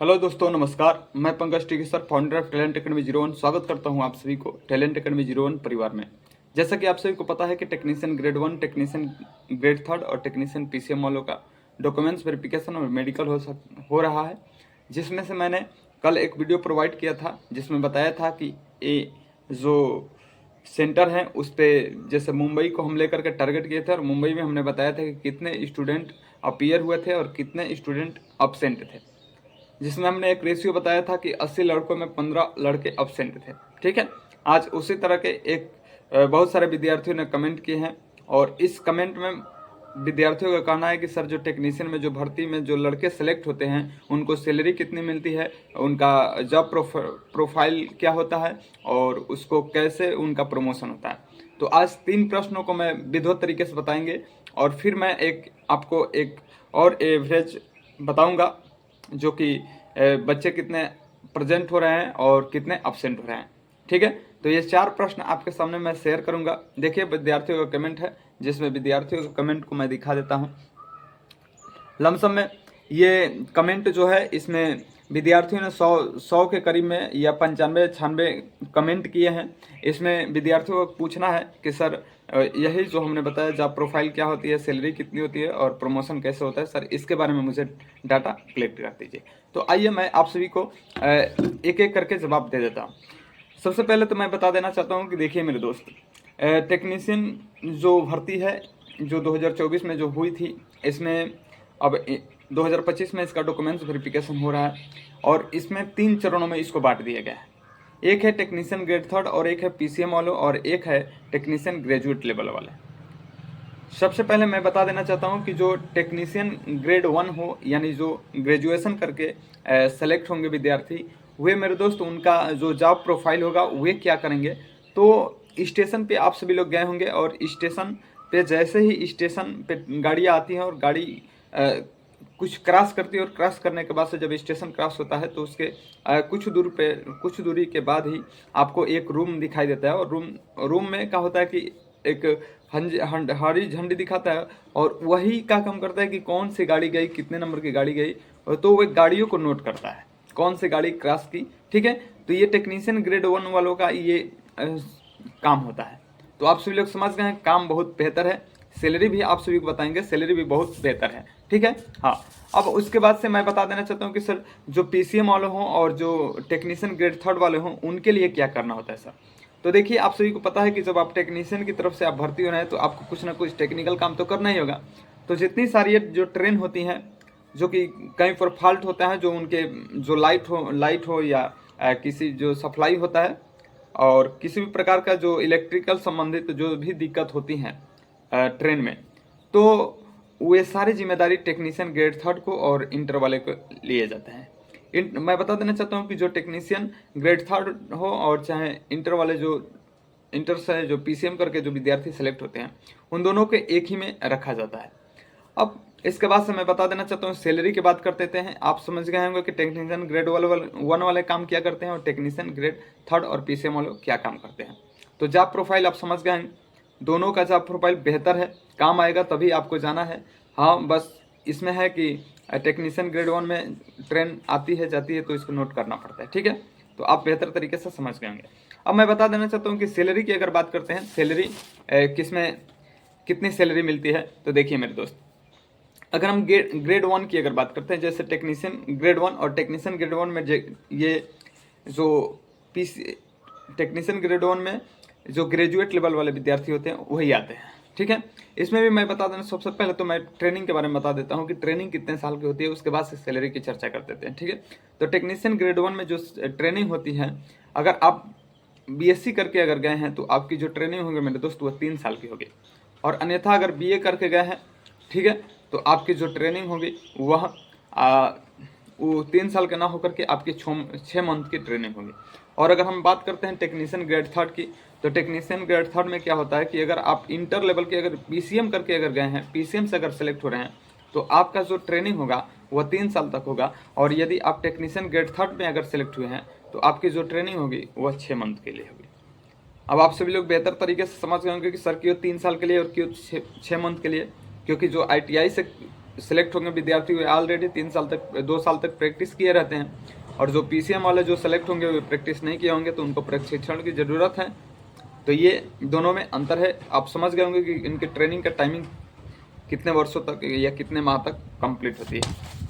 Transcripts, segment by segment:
Hello दोस्तों, नमस्कार। मैं Pankaj T sir, founder of talent academy 01 स्वागत करता हूं आप सभी को टैलेंट एकेडमी 01 परिवार में। जैसा कि आप सभी को पता है कि टेक्नीशियन ग्रेड 1, टेक्नीशियन ग्रेड 3 और टेक्नीशियन पीसीएम वालों का डॉक्यूमेंट्स वेरिफिकेशन और मेडिकल हो रहा है, जिसमें से मैंने कल एक वीडियो प्रोवाइड किया था जिसमें बताया था कि ये जो सेंटर हैं उस पर जैसे मुंबई को हम लेकर के टारगेट किए थे और मुंबई में हमने बताया था कि कितने स्टूडेंट अपीयर हुए थे और कितने स्टूडेंट अब्सेंट थे, जिसमें हमने एक रेशियो बताया था कि 80 लड़कों में 15 लड़के अब्सेंट थे। ठीक है, आज उसी तरह के एक बहुत सारे विद्यार्थियों ने कमेंट किए हैं और इस कमेंट में विद्यार्थियों का कहना है कि सर जो टेक्नीशियन में जो भर्ती में जो लड़के सेलेक्ट होते हैं उनको सैलरी कितनी मिलती है, उनका जॉब प्रोफाइल क्या होता है और उसको कैसे उनका प्रमोशन होता है। तो आज 3 प्रश्नों को मैं विधिवत तरीके से बताएंगे और फिर मैं आपको एक और एवरेज बताऊंगा जो कि बच्चे कितने प्रेजेंट हो रहे हैं और कितने अब्सेंट हो रहे हैं। ठीक है, तो ये 4 प्रश्न आपके सामने मैं शेयर करूंगा। देखिए, विद्यार्थियों का कमेंट है जिसमें विद्यार्थियों के कमेंट को मैं दिखा देता हूं। लमसम में ये कमेंट जो है इसमें विद्यार्थियों ने 100 के करीब में या 95-96 कमेंट किए हैं। इसमें विद्यार्थियों को पूछना है कि सर यही जो हमने बताया जॉब प्रोफाइल क्या होती है, सैलरी कितनी होती है और प्रमोशन कैसे होता है, सर इसके बारे में मुझे डाटा कलेक्ट कर दीजिए। तो आइए मैं आप सभी को एक एक करके जवाब दे देता हूँ। सबसे पहले तो मैं बता देना चाहता हूँ कि देखिए मेरे दोस्त, टेक्नीशियन जो भर्ती है जो 2024 में जो हुई थी, इसमें अब 2025 में इसका डॉक्यूमेंट्स वेरिफिकेशन हो रहा है और इसमें 3 चरणों में इसको बांट दिया गया है। एक है टेक्नीशियन ग्रेड 3 और एक है पीसीएम वालों और एक है टेक्नीशियन ग्रेजुएट लेवल वाले। सबसे पहले मैं बता देना चाहता हूं कि जो टेक्नीशियन ग्रेड 1 हो यानी जो ग्रेजुएशन करके सेलेक्ट होंगे विद्यार्थी, वे मेरे दोस्त उनका जो जॉब प्रोफाइल होगा वे क्या करेंगे। तो स्टेशन पे आप सभी लोग गए होंगे और स्टेशन पे जैसे ही स्टेशन पे गाड़ियाँ आती हैं और गाड़ी कुछ क्रॉस करती है और क्रॉस करने के बाद से जब स्टेशन क्रॉस होता है तो उसके कुछ दूरी के बाद ही आपको एक रूम दिखाई देता है और रूम में क्या होता है कि एक हरी झंडी दिखाता है और वही क्या काम करता है कि कौन सी गाड़ी गई, कितने नंबर की गाड़ी गई, और तो वह गाड़ियों को नोट करता है कौन सी गाड़ी क्रॉस की। ठीक है, तो ये टेक्नीशियन ग्रेड 1 वालों का ये काम होता है। तो आप सभी लोग समझ गए हैं, काम बहुत बेहतर है। सैलरी भी आप सभी को बताएंगे, सैलरी भी बहुत बेहतर है। ठीक है, हाँ। अब उसके बाद से मैं बता देना चाहता हूँ कि सर जो पीसीएम वाले हों और जो टेक्नीशियन ग्रेड 3 वाले हों उनके लिए क्या करना होता है सर। तो देखिए, आप सभी को पता है कि जब आप टेक्नीशियन की तरफ से आप भर्ती हो रहे हैं तो आपको कुछ ना कुछ टेक्निकल काम तो करना ही होगा। तो जितनी सारी जो ट्रेन होती हैं जो कि कहीं पर फॉल्ट होता है, जो उनके जो लाइट हो या किसी जो सप्लाई होता है और किसी भी प्रकार का जो इलेक्ट्रिकल संबंधित जो भी दिक्कत होती हैं ट्रेन में, तो वे सारी जिम्मेदारी टेक्नीशियन ग्रेड 3 को और इंटर वाले को लिए जाते हैं। मैं बता देना चाहता हूँ कि जो टेक्नीशियन ग्रेड 3 हो और चाहे इंटर वाले जो इंटर से जो पीसीएम करके जो विद्यार्थी सेलेक्ट होते हैं उन दोनों के एक ही में रखा जाता है। अब इसके बाद से मैं बता देना चाहता हूँ, सैलरी की बात कर देते हैं। आप समझ गए होंगे कि टेक्नीशियन ग्रेड 1 वाले काम क्या करते हैं और टेक्नीशियन ग्रेड 3 और पीसीएम वाले क्या काम करते हैं। तो जॉब प्रोफाइल आप समझ गए हैं, दोनों का जॉब प्रोफाइल बेहतर है, काम आएगा तभी आपको जाना है। हाँ, बस इसमें है कि टेक्नीशियन ग्रेड 1 में ट्रेन आती है जाती है तो इसको नोट करना पड़ता है। ठीक है, तो आप बेहतर तरीके से समझ गए होंगे। अब मैं बता देना चाहता हूँ कि सैलरी की अगर बात करते हैं, सैलरी किसमें कितनी सैलरी मिलती है। तो देखिए मेरे दोस्त, अगर हम ग्रेड 1 की अगर बात करते हैं, जैसे टेक्नीशियन ग्रेड 1 और टेक्नीशियन ग्रेड 1 में ये जो टेक्नीशियन ग्रेड 1 में जो ग्रेजुएट लेवल वाले विद्यार्थी होते हैं वही आते हैं। ठीक है, इसमें भी मैं बता देना, सबसे पहले तो मैं ट्रेनिंग के बारे में बता देता हूँ कि ट्रेनिंग कितने साल की होती है, उसके बाद से सैलरी की चर्चा कर देते हैं। ठीक है, तो टेक्नीशियन ग्रेड 1 में जो ट्रेनिंग होती है, अगर आप बीएससी करके अगर गए हैं तो आपकी जो ट्रेनिंग होगी मेरे दोस्त वह 3 साल की होगी, और अन्यथा अगर बीए करके गए हैं, ठीक है, तो आपकी जो ट्रेनिंग होगी वह वो 3 साल का ना होकर के आपकी 6 मंथ की ट्रेनिंग होगी। और अगर हम बात करते हैं टेक्नीशियन ग्रेड 3 की, तो टेक्नीशियन ग्रेड 3 में क्या होता है कि अगर आप इंटर लेवल के अगर पीसीएम करके अगर गए हैं, पीसीएम से अगर सेलेक्ट हो रहे हैं, तो आपका जो ट्रेनिंग होगा वह 3 साल तक होगा। और यदि आप टेक्नीशियन ग्रेड 3 में अगर सेलेक्ट हुए हैं तो आपकी जो ट्रेनिंग होगी वह 6 मंथ के लिए होगी। अब आप सभी लोग बेहतर तरीके से समझ गए होंगे कि सर क्यों 3 साल के लिए और क्यों 6 मंथ के लिए, क्योंकि जो आईटीआई से सेलेक्ट होंगे विद्यार्थी वे ऑलरेडी 2 साल तक प्रैक्टिस किए रहते हैं, और जो PCM वाले जो सेलेक्ट होंगे वे प्रैक्टिस नहीं किए होंगे तो उनको प्रशिक्षण की ज़रूरत है। तो ये दोनों में अंतर है। आप समझ गए होंगे कि इनके ट्रेनिंग का टाइमिंग कितने वर्षों तक या कितने माह तक कंप्लीट होती है।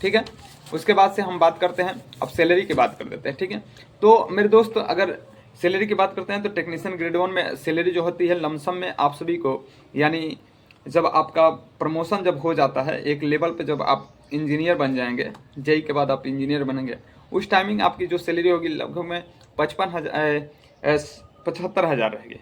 ठीक है, उसके बाद से हम बात करते हैं, अब सैलरी की बात कर देते हैं। ठीक है, तो मेरे दोस्त अगर सैलरी की बात करते हैं तो टेक्नीशियन ग्रेड 1 में सैलरी जो होती है लमसम में आप सभी को, यानी जब आपका प्रमोशन जब हो जाता है एक लेवल पे, जब आप इंजीनियर बन जाएंगे, जेई के बाद आप इंजीनियर बनेंगे, उस टाइमिंग आपकी जो सैलरी होगी लगभग में 75,000 रहेगी।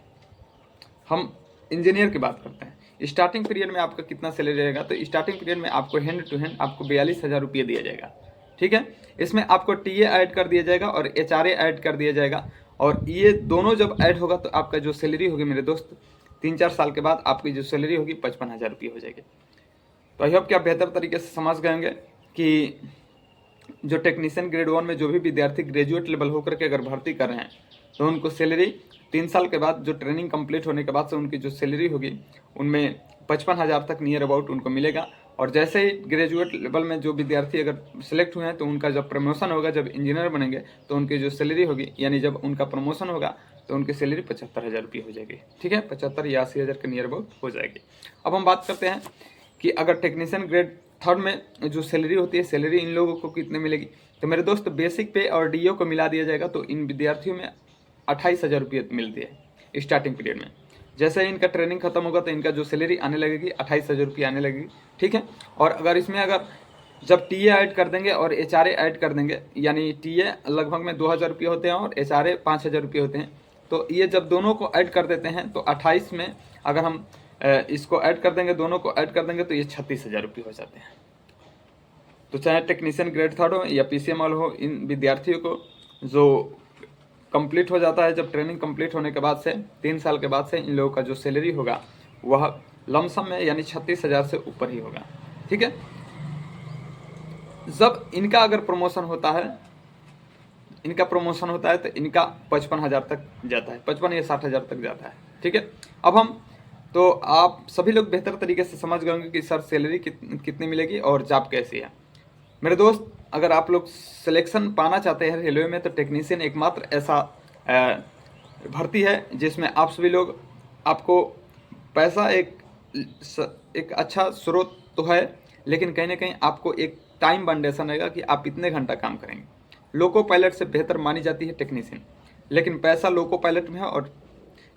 हम इंजीनियर की बात करते हैं। स्टार्टिंग पीरियड में आपका कितना सैलरी रहेगा, तो स्टार्टिंग पीरियड में आपको हैंड टू हैंड आपको 42,000 रुपये दिया जाएगा। ठीक है, इसमें आपको TA ऐड कर दिया जाएगा और HRA ऐड कर दिया जाएगा, और ये दोनों जब ऐड होगा तो आपका जो सैलरी होगी मेरे दोस्त 3-4 साल के बाद आपकी जो सैलरी होगी 55,000 रुपये हो जाएगी। तो आई होप कि आप बेहतर तरीके से समझ गए होंगे कि जो टेक्नीशियन ग्रेड 1 में जो भी विद्यार्थी ग्रेजुएट लेवल होकर के अगर भर्ती कर रहे हैं तो उनको सैलरी 3 साल के बाद जो ट्रेनिंग कंप्लीट होने के बाद से उनकी जो सैलरी होगी उनमें 55,000 तक नियर अबाउट उनको मिलेगा। और जैसे ही ग्रेजुएट लेवल में जो विद्यार्थी अगर सेलेक्ट हुए हैं तो उनका जब प्रमोशन होगा, जब इंजीनियर बनेंगे तो उनकी जो सैलरी होगी, यानी जब उनका प्रमोशन होगा तो उनकी सैलरी 75,000 रुपये हो जाएगी। ठीक है, 75 या 80,000 के नियर अबाउट हो जाएगी। अब हम बात करते हैं कि अगर टेक्नीशियन ग्रेड 3 में जो सैलरी होती है, सैलरी इन लोगों को कितने मिलेगी, तो मेरे दोस्त बेसिक पे और DO को मिला दिया जाएगा तो इन विद्यार्थियों में 28,000 रुपये मिलती है स्टार्टिंग पीरियड में। जैसे ही इनका ट्रेनिंग खत्म होगा तो इनका जो सैलरी आने लगेगी 28,000 रुपये आने लगेगी। ठीक है, और अगर इसमें अगर जब TA ऐड कर देंगे और HRA ऐड कर देंगे, यानी TA लगभग में 2,000 रुपये होते हैं और HRA 5,000 रुपये होते हैं, तो ये जब दोनों को ऐड कर देते हैं तो 28 में अगर हम इसको ऐड कर देंगे, दोनों को ऐड कर देंगे तो ये 36,000 रुपये हो जाते हैं। तो चाहे टेक्नीशियन ग्रेड 3 हो या PCM वाला हो, इन विद्यार्थियों को जो कंप्लीट हो जाता है, जब ट्रेनिंग कंप्लीट होने के बाद से 3 साल के बाद से इन लोगों का जो सैलरी होगा वह लमसम में यानी 36,000 से ऊपर ही होगा। ठीक है, जब इनका अगर प्रमोशन होता है, तो इनका 55,000 तक जाता है, 55 या 60,000 तक जाता है। ठीक है, अब हम तो आप सभी लोग बेहतर तरीके से समझ गए होंगे कि सर सैलरी कितनी मिलेगी और जॉब कैसी है। मेरे दोस्त अगर आप लोग सिलेक्शन पाना चाहते हैं रेलवे में तो टेक्नीशियन एकमात्र ऐसा भर्ती है जिसमें आप सभी लोग, आपको पैसा एक अच्छा स्रोत तो है, लेकिन कहीं ना कहीं आपको एक टाइम बाउंडेशन रहेगा कि आप इतने घंटा काम करेंगे। लोको पायलट से बेहतर मानी जाती है टेक्नीशियन, लेकिन पैसा लोको पायलट में है, और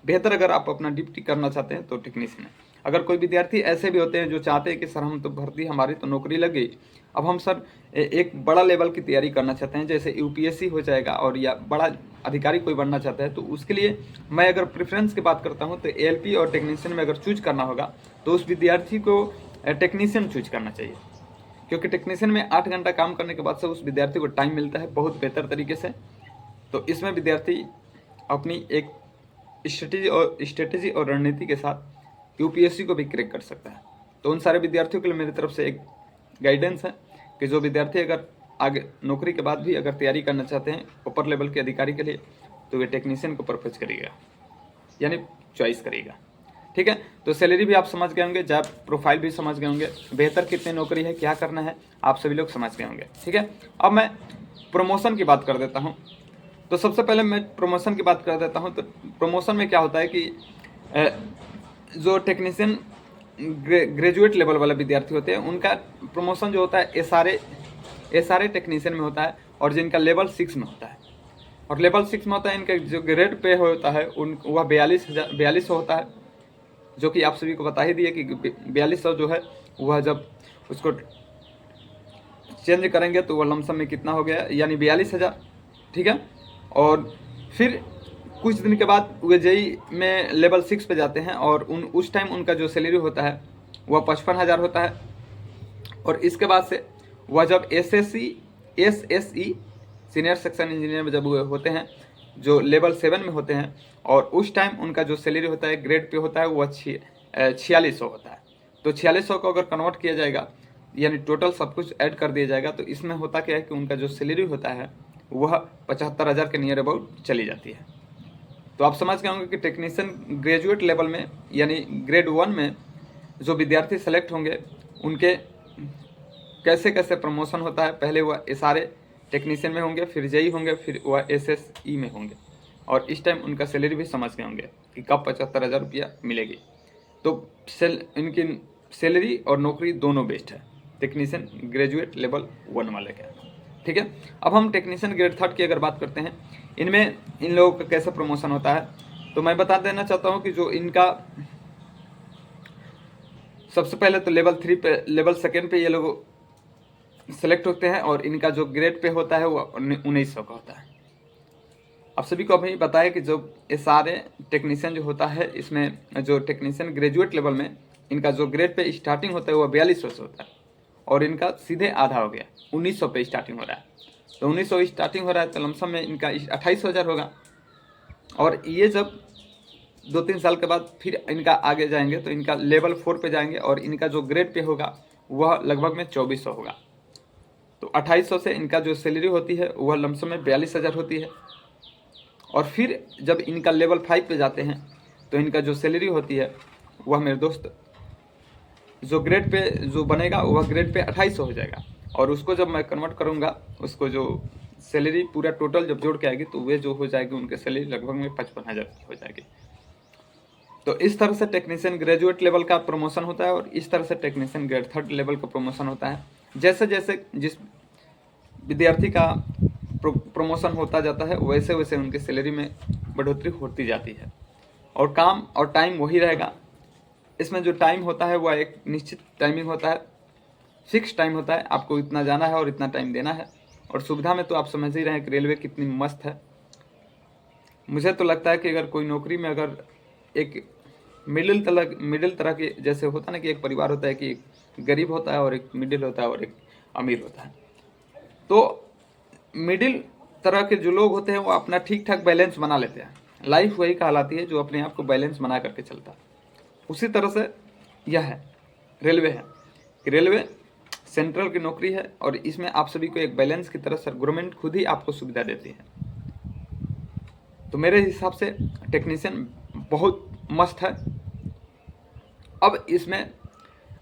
बेहतर अगर आप अपना ड्यूटी करना चाहते हैं तो टेक्नीशियन है। अगर कोई विद्यार्थी ऐसे भी होते हैं जो चाहते हैं कि सर हम तो भर्ती, हमारी तो नौकरी लग गई, अब हम सर एक बड़ा लेवल की तैयारी करना चाहते हैं, जैसे UPSC हो जाएगा, और या बड़ा अधिकारी कोई बनना चाहता है, तो उसके लिए मैं अगर प्रेफरेंस की बात करता हूँ तो ALP और टेक्नीशियन में अगर चूज करना होगा तो उस विद्यार्थी को टेक्नीशियन चूज करना चाहिए, क्योंकि टेक्नीशियन में 8 घंटा काम करने के बाद से उस विद्यार्थी को टाइम मिलता है बहुत बेहतर तरीके से। तो इसमें विद्यार्थी अपनी एक स्ट्रेटेजी और रणनीति के साथ UPSC को भी क्रैक कर सकता है। तो उन सारे विद्यार्थियों के लिए मेरी तरफ से एक गाइडेंस है कि जो विद्यार्थी अगर आगे नौकरी के बाद भी अगर तैयारी करना चाहते हैं ऊपर लेवल के अधिकारी के लिए, तो वे टेक्नीशियन को परफेक्ट करेगा, यानी चॉइस करेगा। ठीक है, तो सैलरी भी आप समझ गए होंगे, जॉब प्रोफाइल भी समझ गए होंगे, बेहतर कितनी नौकरी है, क्या करना है, आप सभी लोग समझ गए होंगे। ठीक है, अब मैं प्रमोशन की बात कर देता हूँ। तो सबसे पहले मैं प्रमोशन की बात कर देता हूँ। तो प्रमोशन में क्या होता है कि जो टेक्नीशियन ग्रेजुएट लेवल वाले विद्यार्थी होते हैं उनका प्रमोशन जो होता है SRA टेक्नीशियन में होता है, और जिनका लेवल 6 में होता है, और लेवल 6 में होता है इनका जो ग्रेड पे होता है वह 4200 होता है, जो कि आप सभी को बता ही दिए कि 4200 जो है वह जब उसको चेंज करेंगे तो वह लमसम में कितना हो गया, यानी 42,000। ठीक है, और फिर कुछ दिन के बाद वे JEE में लेवल 6 पे जाते हैं, और उस टाइम उनका जो सैलरी होता है वह 55,000 होता है। और इसके बाद से वह जब SSE सीनियर सेक्शन इंजीनियर में जब वो होते हैं, जो लेवल 7 में होते हैं, और उस टाइम उनका जो सैलरी होता है ग्रेड पे होता है वह 4600 होता है। तो 4600 को अगर कन्वर्ट किया जाएगा, यानी टोटल सब कुछ ऐड कर दिया जाएगा, तो इसमें होता क्या है कि उनका जो सैलरी होता है वह 75,000 के नियर अबाउट चली जाती है। तो आप समझ गए होंगे कि टेक्नीशियन ग्रेजुएट लेवल में यानी ग्रेड 1 में जो विद्यार्थी सेलेक्ट होंगे उनके कैसे कैसे प्रमोशन होता है। पहले वह SRA टेक्नीशियन में होंगे, फिर JEE होंगे, फिर वह SSE में होंगे, और इस टाइम उनका सैलरी भी समझ गए होंगे कि कब 75,000 रुपया मिलेगी। तो इनकी सैलरी और नौकरी दोनों बेस्ट है टेक्नीशियन ग्रेजुएट लेवल 1 वाले के। ठीक है, अब हम टेक्नीशियन ग्रेड 3 की अगर बात करते हैं, इनमें इन लोगों का कैसे प्रमोशन होता है, तो मैं बता देना चाहता हूँ कि जो इनका सबसे पहले तो लेवल 3 पे, लेवल 2 पे ये लोग सेलेक्ट होते हैं, और इनका जो ग्रेड पे होता है वो 1900 का होता है। आप सभी को अभी बताया कि जो SRA टेक्नीशियन जो होता है, इसमें जो टेक्नीशियन ग्रेजुएट लेवल में इनका जो ग्रेड पे स्टार्टिंग होता है वो 4200 से होता है, और इनका सीधे आधा हो गया 1900 पे स्टार्टिंग हो रहा है। तो 1900 स्टार्टिंग हो रहा है, तो लमसम में इनका 28,000 होगा, और ये जब 2-3 साल के बाद फिर इनका आगे जाएंगे तो इनका लेवल 4 पे जाएंगे, और इनका जो ग्रेड पे होगा वह लगभग में 2400 होगा। तो 2800 से इनका जो सैलरी होती है वह लमसम में 42,000 होती है, और फिर जब इनका लेवल 5 पे जाते हैं तो इनका जो सैलरी होती है वह मेरे दोस्त जो ग्रेड पे जो बनेगा वह ग्रेड पे 2800 हो जाएगा, और उसको जब मैं कन्वर्ट करूँगा, उसको जो सैलरी पूरा टोटल जब जोड़ के आएगी तो वे जो हो जाएगी उनके सैलरी लगभग में 55,000 की हो जाएगी। तो इस तरह से टेक्नीशियन ग्रेजुएट लेवल का प्रमोशन होता है, और इस तरह से टेक्नीशियन ग्रेड 3 लेवल का प्रमोशन होता है। जैसे जैसे जिस विद्यार्थी का प्रमोशन होता जाता है वैसे वैसे उनके सैलरी में बढ़ोतरी होती जाती है, और काम और टाइम वही रहेगा। इसमें जो टाइम होता है वह एक निश्चित टाइमिंग होता है, फिक्स टाइम होता है, आपको इतना जाना है और इतना टाइम देना है। और सुविधा में तो आप समझ ही रहे हैं कि रेलवे कितनी मस्त है। मुझे तो लगता है कि अगर कोई नौकरी में अगर एक मिडिल तरह के जैसे होता है ना कि एक परिवार होता है कि एक गरीब होता है और एक मिडिल होता है और एक अमीर होता है, तो मिडिल तरह के जो लोग होते हैं वो अपना ठीक ठाक बैलेंस बना लेते हैं। लाइफ वही कहलाती है जो अपने आप को बैलेंस बना करके चलता है। उसी तरह से यह है रेलवे है कि रेलवे सेंट्रल की नौकरी है, और इसमें आप सभी को एक बैलेंस की तरह से गवर्नमेंट खुद ही आपको सुविधा देती है। तो मेरे हिसाब से टेक्नीशियन बहुत मस्त है। अब इसमें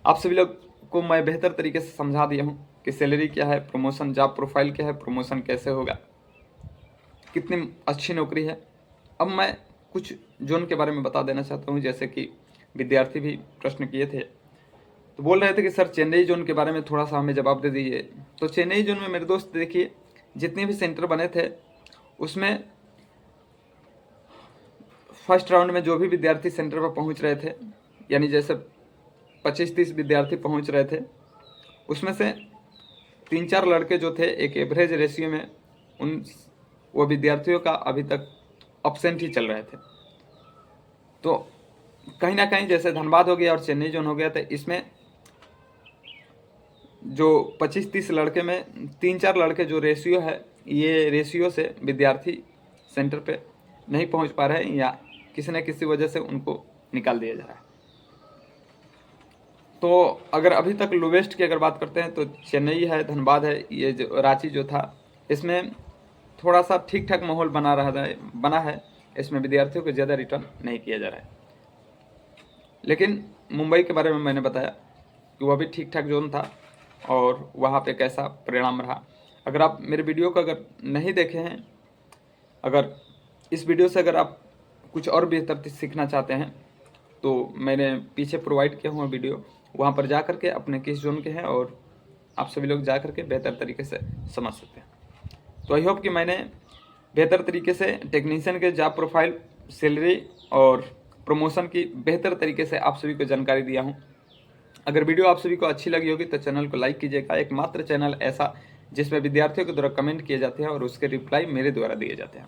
आप सभी लोग को मैं बेहतर तरीके से समझा दिया हूँ कि सैलरी क्या है, प्रमोशन जॉब प्रोफाइल क्या है, प्रमोशन कैसे होगा, कितनी अच्छी नौकरी है। अब मैं कुछ जोन के बारे में बता देना चाहता हूँ, जैसे कि विद्यार्थी भी प्रश्न किए थे, तो बोल रहे थे कि सर चेन्नई जोन के बारे में थोड़ा सा हमें जवाब दे दीजिए। तो चेन्नई जोन में मेरे दोस्त देखिए, जितने भी सेंटर बने थे उसमें फर्स्ट राउंड में जो भी विद्यार्थी सेंटर पर पहुंच रहे थे, यानी जैसे 25-30 विद्यार्थी पहुंच रहे थे, उसमें से 3-4 लड़के जो थे एक एवरेज रेशियो में वो विद्यार्थियों का अभी तक अब्सेंट ही चल रहे थे। तो कहीं ना कहीं जैसे धनबाद हो गया और चेन्नई जोन हो गया, तो इसमें जो 25-30 लड़के में 3-4 लड़के जो रेशियो है, ये रेशियो से विद्यार्थी सेंटर पे नहीं पहुंच पा रहे हैं, या किसी न किसी वजह से उनको निकाल दिया जा रहा है। तो अगर अभी तक लोवेस्ट की अगर बात करते हैं तो चेन्नई है, धनबाद है, ये जो रांची जो था, इसमें थोड़ा सा ठीक ठाक माहौल बना है। इसमें विद्यार्थियों को ज़्यादा रिटर्न नहीं किया जा रहा है। लेकिन मुंबई के बारे में मैंने बताया कि वह भी ठीक ठाक जोन था, और वहाँ पे कैसा परिणाम रहा। अगर आप मेरे वीडियो को अगर नहीं देखे हैं, अगर इस वीडियो से अगर आप कुछ और बेहतर सीखना चाहते हैं, तो मैंने पीछे प्रोवाइड किया हुआ वीडियो, वहाँ पर जा कर के अपने किस जोन के हैं, और आप सभी लोग जा कर के बेहतर तरीके से समझ सकते हैं। तो आई होप कि मैंने बेहतर तरीके से टेक्नीशियन के जॉब प्रोफाइल, सैलरी और प्रमोशन की बेहतर तरीके से आप सभी को जानकारी दिया हूँ। अगर वीडियो आप सभी को अच्छी लगी होगी तो चैनल को लाइक कीजिएगा। एकमात्र चैनल ऐसा जिसमें विद्यार्थियों के द्वारा कमेंट किए जाते हैं और उसके रिप्लाई मेरे द्वारा दिए जाते हैं।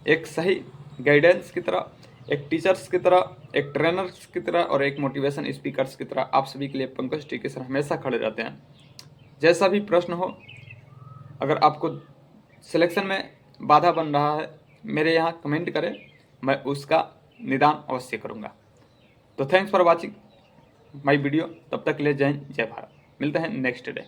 एक सही गाइडेंस की तरह, एक टीचर्स की तरह, एक ट्रेनर्स की तरह और एक मोटिवेशन स्पीकर्स की तरह आप सभी के लिए पंकज टीके सर हमेशा खड़े रहते हैं। जैसा भी प्रश्न हो, अगर आपको सिलेक्शन में बाधा बन रहा है, मेरे यहाँ कमेंट करें, मैं उसका निदान अवश्य करूँगा। तो thanks for watching my video. तब तक के लिए जय हिंद, जय भारत। मिलते हैं नेक्स्ट डे।